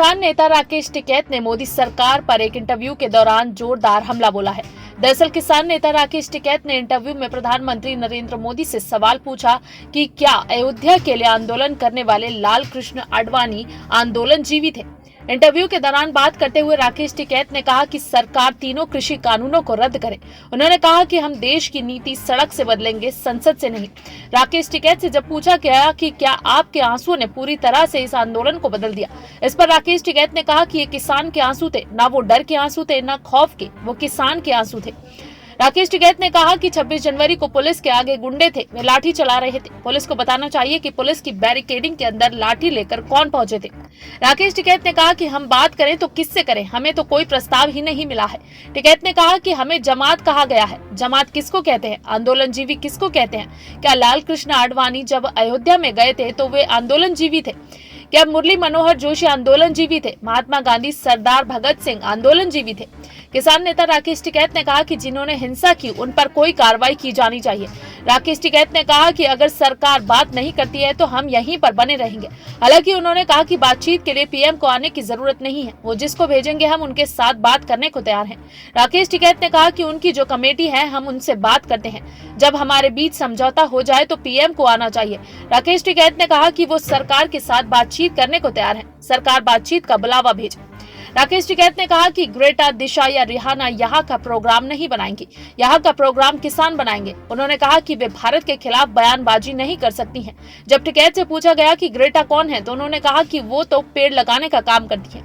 किसान नेता राकेश टिकैत ने मोदी सरकार पर एक इंटरव्यू के दौरान जोरदार हमला बोला है। दरअसल किसान नेता राकेश टिकैत ने इंटरव्यू में प्रधानमंत्री नरेंद्र मोदी से सवाल पूछा कि क्या अयोध्या के लिए आंदोलन करने वाले लाल कृष्ण आडवाणी आंदोलन जीवित है। इंटरव्यू के दौरान बात करते हुए राकेश टिकैत ने कहा कि सरकार तीनों कृषि कानूनों को रद्द करे। उन्होंने कहा कि हम देश की नीति सड़क से बदलेंगे, संसद से नहीं। राकेश टिकैत से जब पूछा गया कि क्या आपके आंसुओं ने पूरी तरह से इस आंदोलन को बदल दिया, इस पर राकेश टिकैत ने कहा कि ये किसान के आंसू थे, ना वो डर के आंसू थे, ना खौफ के, वो किसान के आंसू थे। राकेश टिकैत ने कहा कि 26 जनवरी को पुलिस के आगे गुंडे थे, वे लाठी चला रहे थे। पुलिस को बताना चाहिए कि पुलिस की बैरिकेडिंग के अंदर लाठी लेकर कौन पहुंचे थे। राकेश टिकैत ने कहा कि हम बात करें तो किससे करें, हमें तो कोई प्रस्ताव ही नहीं मिला है। टिकैत ने कहा कि हमें जमात कहा गया है। जमात किसको कहते हैं? आंदोलनजीवी किसको कहते हैं? क्या लाल कृष्ण आडवाणी जब अयोध्या में गए थे तो वे आंदोलनजीवी थे? क्या मुरली मनोहर जोशी आंदोलनजीवी थे? महात्मा गांधी, सरदार भगत सिंह आंदोलनजीवी थे? किसान नेता राकेश टिकैत ने कहा कि जिन्होंने हिंसा की उन पर कोई कार्रवाई की जानी चाहिए। राकेश टिकैत ने कहा कि अगर सरकार बात नहीं करती है तो हम यहीं पर बने रहेंगे। हालांकि उन्होंने कहा कि बातचीत के लिए पीएम को आने की जरूरत नहीं है, वो जिसको भेजेंगे हम उनके साथ बात करने को तैयार हैं। राकेश टिकैत ने कहा कि उनकी जो कमेटी है हम उनसे बात करते हैं, जब हमारे बीच समझौता हो जाए तो पीएम को आना चाहिए। राकेश टिकैत ने कहा कि वो सरकार के साथ बातचीत करने को तैयार है, सरकार बातचीत का बुलावा भेजे। राकेश टिकैत ने कहा कि ग्रेटा, दिशा या रिहाना यहाँ का प्रोग्राम नहीं बनाएंगी, यहाँ का प्रोग्राम किसान बनाएंगे। उन्होंने कहा कि वे भारत के खिलाफ बयानबाजी नहीं कर सकती हैं। जब टिकैत से पूछा गया कि ग्रेटा कौन है तो उन्होंने कहा कि वो तो पेड़ लगाने का काम करती है।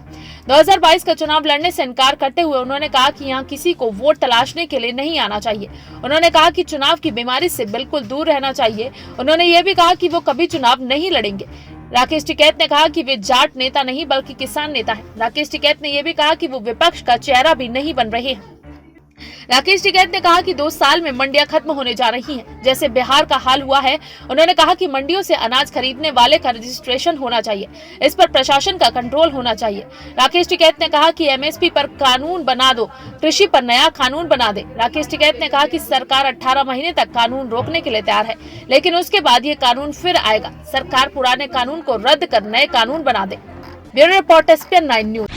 2022 का चुनाव लड़ने से इनकार करते हुए उन्होंने कहा कि यहाँ किसी को वोट तलाशने के लिए नहीं आना चाहिए। उन्होंने कहा कि चुनाव की बीमारी से बिल्कुल दूर रहना चाहिए। उन्होंने ये भी कहा कि वो कभी चुनाव नहीं लड़ेंगे। राकेश टिकैत ने कहा कि वे जाट नेता नहीं बल्कि किसान नेता हैं। राकेश टिकैत ने यह भी कहा कि वो विपक्ष का चेहरा भी नहीं बन रहे हैं। राकेश टिकैत ने कहा कि 2 साल में मंडियां खत्म होने जा रही हैं, जैसे बिहार का हाल हुआ है। उन्होंने कहा कि मंडियों से अनाज खरीदने वाले का रजिस्ट्रेशन होना चाहिए, इस पर प्रशासन का कंट्रोल होना चाहिए। राकेश टिकैत ने कहा कि एमएसपी पर कानून बना दो, कृषि पर नया कानून बना दे। राकेश टिकैत ने कहा कि सरकार 18 महीने तक कानून रोकने के लिए तैयार है, लेकिन उसके बाद ये कानून फिर आएगा। सरकार पुराने कानून को रद्द कर नए कानून बना दे। Bureau report SPN 9 news.